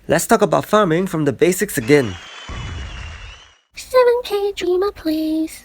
Let's talk about farming from the basics again. 7K dreamer please.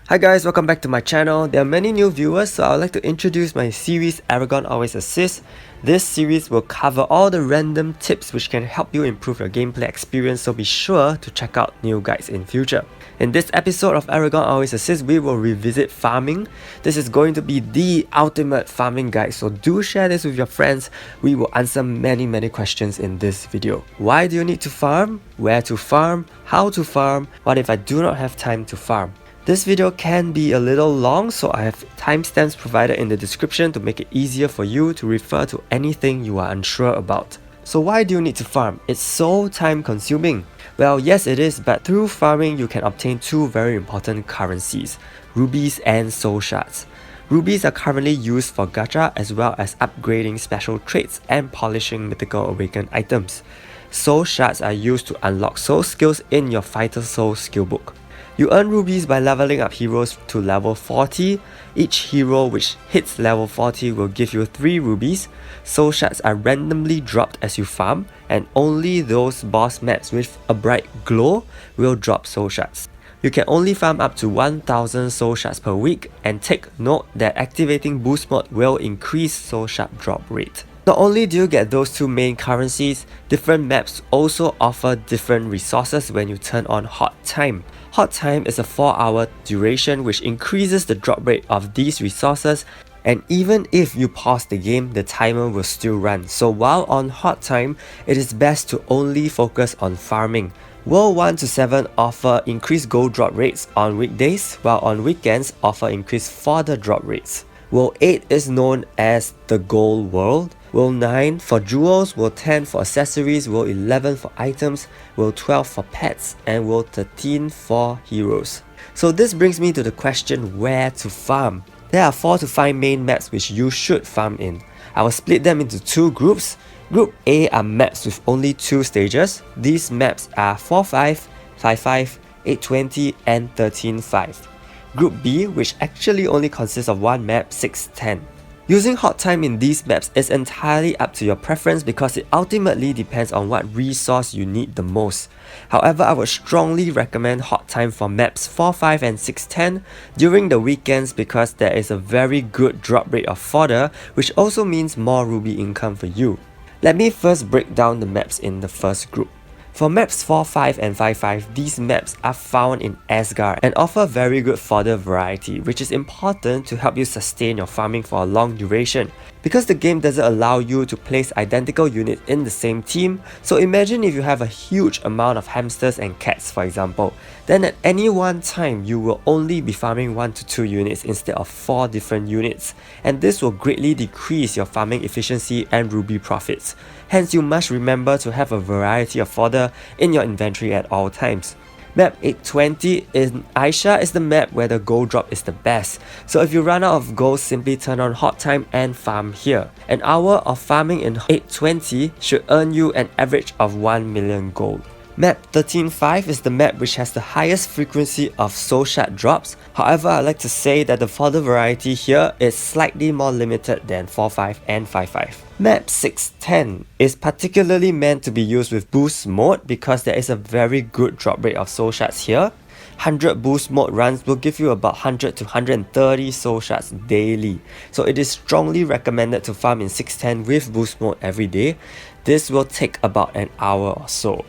Hi guys, welcome back to my channel. There are many new viewers, so I would like to introduce my series Aragon Always Assists. This series will cover all the random tips which can help you improve your gameplay experience, so be sure to check out new guides in future. In this episode of Aragon Always Assists, we will revisit farming. This is going to be the ultimate farming guide, so do share this with your friends. We will answer many questions in this video. Why do you need to farm? Where to farm? How to farm? What if I do not have time to farm? This video can be a little long, so I have timestamps provided in the description to make it easier for you to refer to anything you are unsure about. So why do you need to farm? It's so time consuming. Well, yes it is, but through farming you can obtain two very important currencies, rubies and soul shards. Rubies are currently used for gacha as well as upgrading special traits and polishing mythical awakened items. Soul shards are used to unlock soul skills in your fighter soul skill book. You earn rubies by leveling up heroes to level 40. Each hero which hits level 40 will give you 3 rubies. Soul shards are randomly dropped as you farm, and only those boss maps with a bright glow will drop soul shards. You can only farm up to 1000 soul shards per week, and take note that activating boost mode will increase soul shard drop rate. Not only do you get those two main currencies, different maps also offer different resources when you turn on Hot Time. Hot Time is a 4-hour duration which increases the drop rate of these resources, and even if you pause the game, the timer will still run. So while on Hot Time, it is best to only focus on farming. World 1 to 7 offer increased gold drop rates on weekdays, while on weekends offer increased fodder drop rates. World 8 is known as the Gold World. World 9 for jewels, World 10 for accessories, World 11 for items, World 12 for pets, and World 13 for heroes. So this brings me to the question where to farm. There are 4 to 5 main maps which you should farm in. I will split them into 2 groups. Group A are maps with only 2 stages. These maps are 4-5, 5-5, 8-20, and 13-5. Group B, which actually only consists of 1 map, 6-10. Using Hot Time in these maps is entirely up to your preference because it ultimately depends on what resource you need the most. However, I would strongly recommend Hot Time for maps 4-5 and 6-10 during the weekends because there is a very good drop rate of fodder, which also means more ruby income for you. Let me first break down the maps in the first group. For maps 4-5 and 5-5, these maps are found in Asgard and offer very good fodder variety, which is important to help you sustain your farming for a long duration. Because the game doesn't allow you to place identical units in the same team, so imagine if you have a huge amount of hamsters and cats for example, then at any one time you will only be farming 1 to 2 units instead of 4 different units, and this will greatly decrease your farming efficiency and ruby profits. Hence you must remember to have a variety of fodder in your inventory at all times. Map 820 in Aisha is the map where the gold drop is the best, so if you run out of gold, simply turn on Hot Time and farm here. An hour of farming in 820 should earn you an average of 1 million gold. Map 13-5 is the map which has the highest frequency of soul shard drops. However, I like to say that the fodder variety here is slightly more limited than 4-5 and 5-5. Map 610 is particularly meant to be used with boost mode because there is a very good drop rate of soul shards here. 100 boost mode runs will give you about 100 to 130 soul shards daily. So it is strongly recommended to farm in 610 with boost mode every day. This will take about an hour or so.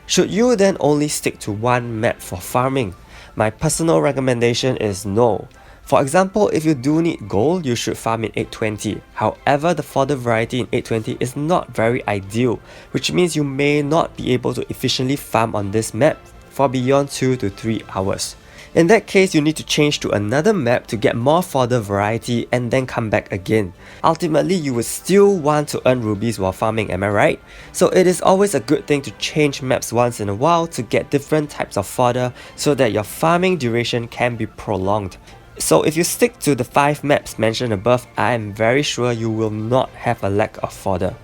Should you then only stick to one map for farming? My personal recommendation is no. For example, if you do need gold, you should farm in 820. However, the fodder variety in 820 is not very ideal, which means you may not be able to efficiently farm on this map for beyond 2 to 3 hours. In that case, you need to change to another map to get more fodder variety and then come back again. Ultimately, you would still want to earn rubies while farming, am I right? So it is always a good thing to change maps once in a while to get different types of fodder so that your farming duration can be prolonged. So if you stick to the 5 maps mentioned above, I am very sure you will not have a lack of fodder.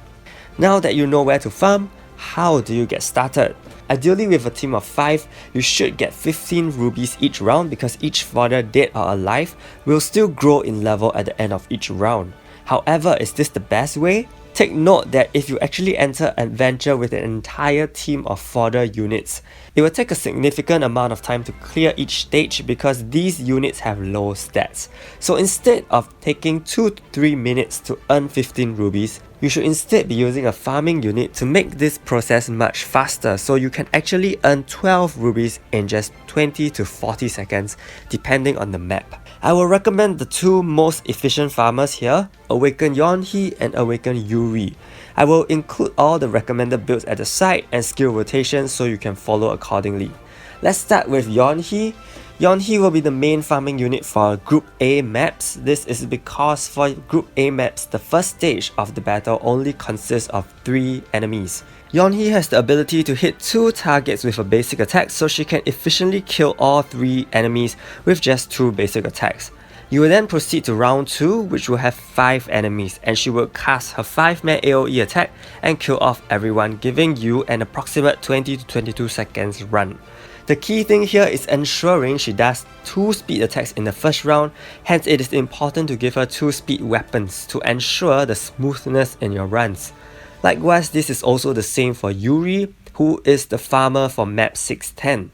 Now that you know where to farm, how do you get started? Ideally with a team of 5, you should get 15 rubies each round because each fodder, dead or alive, will still grow in level at the end of each round. However, is this the best way? Take note that if you actually enter an adventure with an entire team of fodder units, it will take a significant amount of time to clear each stage because these units have low stats. So instead of taking 2 to 3 minutes to earn 15 rubies, you should instead be using a farming unit to make this process much faster, so you can actually earn 12 rubies in just 20 to 40 seconds depending on the map. I will recommend the two most efficient farmers here, Awaken Yeonhee and Awaken Yuri. I will include all the recommended builds at the side and skill rotations so you can follow accordingly. Let's start with Yeonhee. Yeonhee will be the main farming unit for Group A maps. This is because for Group A maps, the first stage of the battle only consists of 3 enemies. Yeonhee has the ability to hit 2 targets with a basic attack, so she can efficiently kill all 3 enemies with just 2 basic attacks. You will then proceed to round 2, which will have 5 enemies, and she will cast her 5-man AoE attack and kill off everyone, giving you an approximate 20 to 22 seconds run. The key thing here is ensuring she does 2 speed attacks in the first round, hence it is important to give her 2 speed weapons to ensure the smoothness in your runs. Likewise, this is also the same for Yuri, who is the farmer for map 610.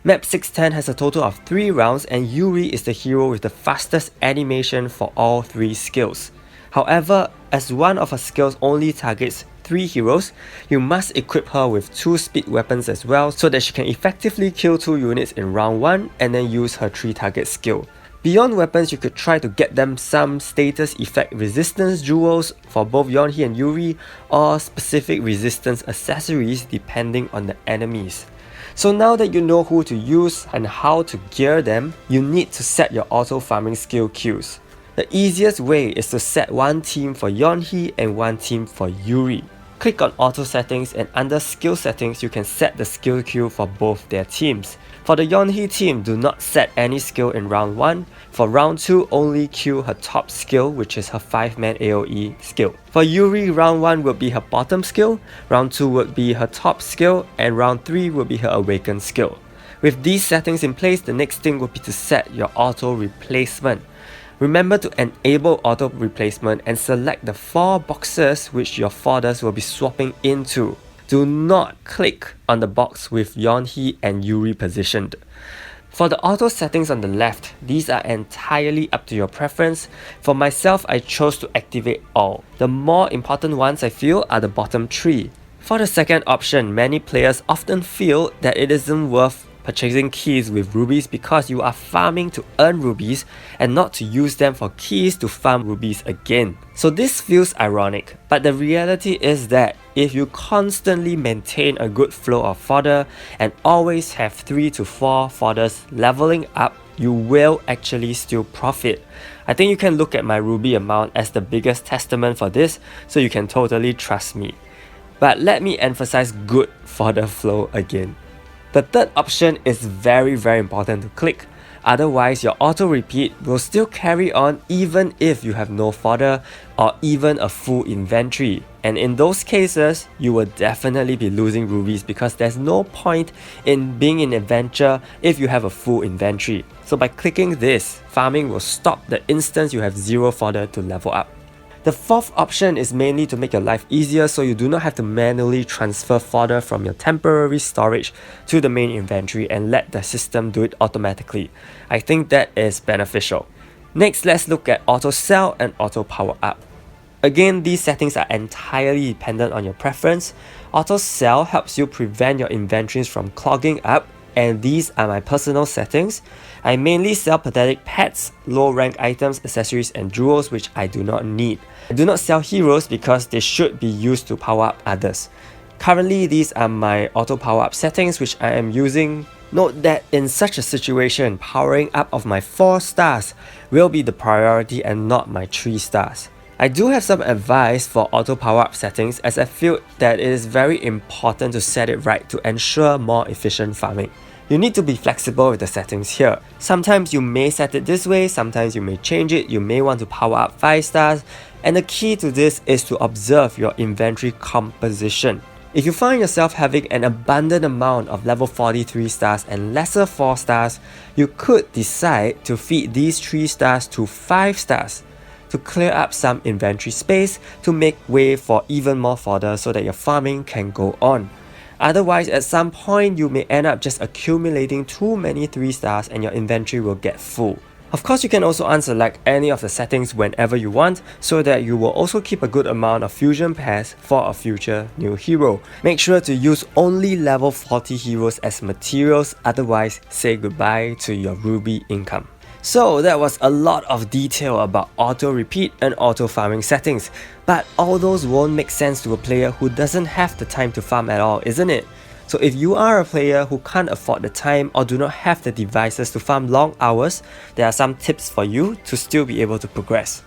Map 610 has a total of 3 rounds and Yuri is the hero with the fastest animation for all 3 skills. However, as one of her skills only targets 3 heroes, you must equip her with 2 speed weapons as well so that she can effectively kill 2 units in round 1 and then use her 3 target skill. Beyond weapons, you could try to get them some status effect resistance jewels for both Yeonhee and Yuri, or specific resistance accessories depending on the enemies. So now that you know who to use and how to gear them, you need to set your auto farming skill queues. The easiest way is to set one team for Yeonhee and one team for Yuri. Click on auto settings and under skill settings you can set the skill queue for both their teams. For the Yeonhee team, do not set any skill in round 1. For round 2, only queue her top skill, which is her 5-man AoE skill. For Yuri, round 1 will be her bottom skill, round 2 would be her top skill, and round 3 will be her awakened skill. With these settings in place, the next thing will be to set your auto replacement. Remember to enable auto replacement and select the 4 boxes which your fodders will be swapping into. Do not click on the box with Yeonhee and Yuri positioned. For the auto settings on the left, these are entirely up to your preference. For myself, I chose to activate all. The more important ones I feel are the bottom 3. For the second option, many players often feel that it isn't worth purchasing keys with rubies because you are farming to earn rubies and not to use them for keys to farm rubies again. So this feels ironic, but the reality is that if you constantly maintain a good flow of fodder and always have 3 to 4 fodders leveling up, you will actually still profit. I think you can look at my ruby amount as the biggest testament for this, so you can totally trust me. But let me emphasize good fodder flow again. The third option is very important to click, otherwise your auto repeat will still carry on even if you have no fodder or even a full inventory, and in those cases you will definitely be losing rubies because there's no point in being in adventure if you have a full inventory. So by clicking this, farming will stop the instant you have 0 fodder to level up. The fourth option is mainly to make your life easier so you do not have to manually transfer fodder from your temporary storage to the main inventory and let the system do it automatically. I think that is beneficial. Next, let's look at auto sell and auto power up. Again, these settings are entirely dependent on your preference. Auto sell helps you prevent your inventories from clogging up, and these are my personal settings. I mainly sell pathetic pets, low rank items, accessories and jewels which I do not need. I do not sell heroes because they should be used to power up others. Currently, these are my auto power up settings which I am using. Note that in such a situation, powering up of my 4 stars will be the priority and not my 3 stars. I do have some advice for auto power up settings as I feel that it is very important to set it right to ensure more efficient farming. You need to be flexible with the settings here. Sometimes you may set it this way, sometimes you may change it, you may want to power up 5 stars, and the key to this is to observe your inventory composition. If you find yourself having an abundant amount of level 43 stars and lesser 4 stars, you could decide to feed these 3 stars to 5 stars. to clear up some inventory space to make way for even more fodder so that your farming can go on. Otherwise, at some point, you may end up just accumulating too many 3 stars and your inventory will get full. Of course, you can also unselect any of the settings whenever you want so that you will also keep a good amount of fusion pairs for a future new hero. Make sure to use only level 40 heroes as materials, otherwise say goodbye to your ruby income. So that was a lot of detail about auto repeat and auto farming settings, but all those won't make sense to a player who doesn't have the time to farm at all, isn't it? So if you are a player who can't afford the time or do not have the devices to farm long hours, there are some tips for you to still be able to progress.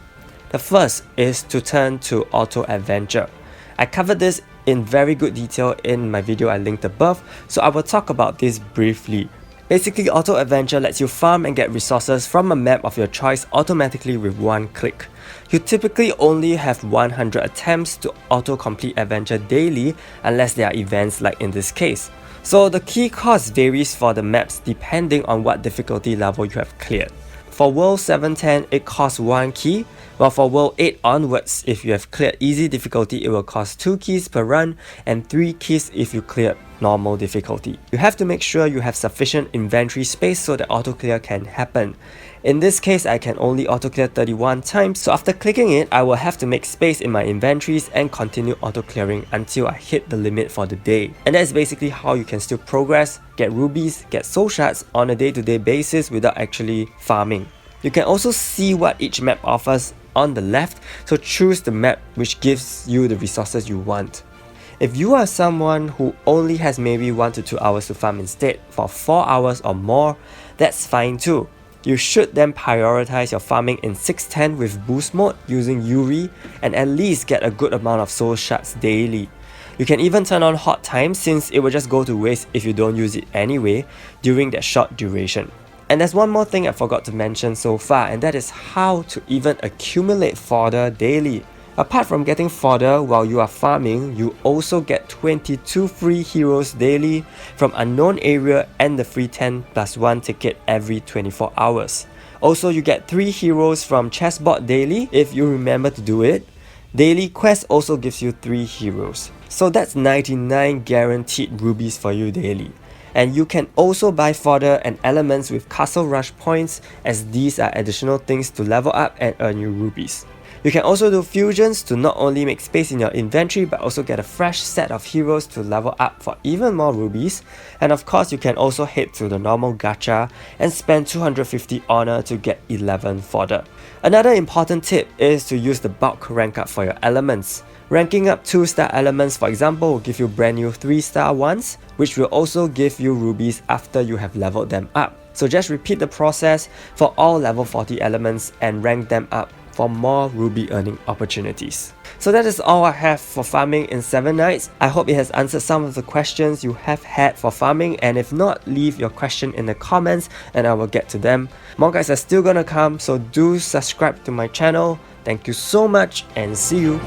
The first is to turn to auto adventure. I covered this in very good detail in my video I linked above, so I will talk about this briefly. Basically, auto adventure lets you farm and get resources from a map of your choice automatically with one click. You typically only have 100 attempts to auto-complete adventure daily unless there are events like in this case. So the key cost varies for the maps depending on what difficulty level you have cleared. For World 710, it costs 1 key, while for World 8 onwards, if you have cleared easy difficulty, it will cost 2 keys per run and 3 keys if you cleared normal difficulty. You have to make sure you have sufficient inventory space so that auto clear can happen. In this case, I can only auto clear 31 times, so after clicking it, I will have to make space in my inventories and continue auto clearing until I hit the limit for the day. And that's basically how you can still progress, get rubies, get soul shards on a day-to-day basis without actually farming. You can also see what each map offers on the left, so choose the map which gives you the resources you want. If you are someone who only has maybe 1 to 2 hours to farm instead for 4 hours or more, that's fine too. You should then prioritize your farming in 610 with boost mode using Yuri and at least get a good amount of soul shards daily. You can even turn on hot time since it will just go to waste if you don't use it anyway during that short duration. And there's one more thing I forgot to mention so far, and that is how to even accumulate fodder daily. Apart from getting fodder while you are farming, you also get 22 free heroes daily from unknown area and the free 10+1 ticket every 24 hours. Also, you get 3 heroes from chessboard daily if you remember to do it. Daily quest also gives you 3 heroes. So that's 99 guaranteed rubies for you daily. And you can also buy fodder and elements with castle rush points, as these are additional things to level up and earn you rubies. You can also do fusions to not only make space in your inventory but also get a fresh set of heroes to level up for even more rubies. And of course, you can also head to the normal gacha and spend 250 honor to get 11 fodder. Another important tip is to use the bulk rank up for your elements. Ranking up 2-star elements, for example, will give you brand new 3-star ones, which will also give you rubies after you have leveled them up. So just repeat the process for all level 40 elements and rank them up for more ruby earning opportunities. So that is all I have for farming in 7 nights. I hope it has answered some of the questions you have had for farming, and if not, leave your question in the comments and I will get to them. More guides are still gonna come, so do subscribe to my channel. Thank you so much and see you.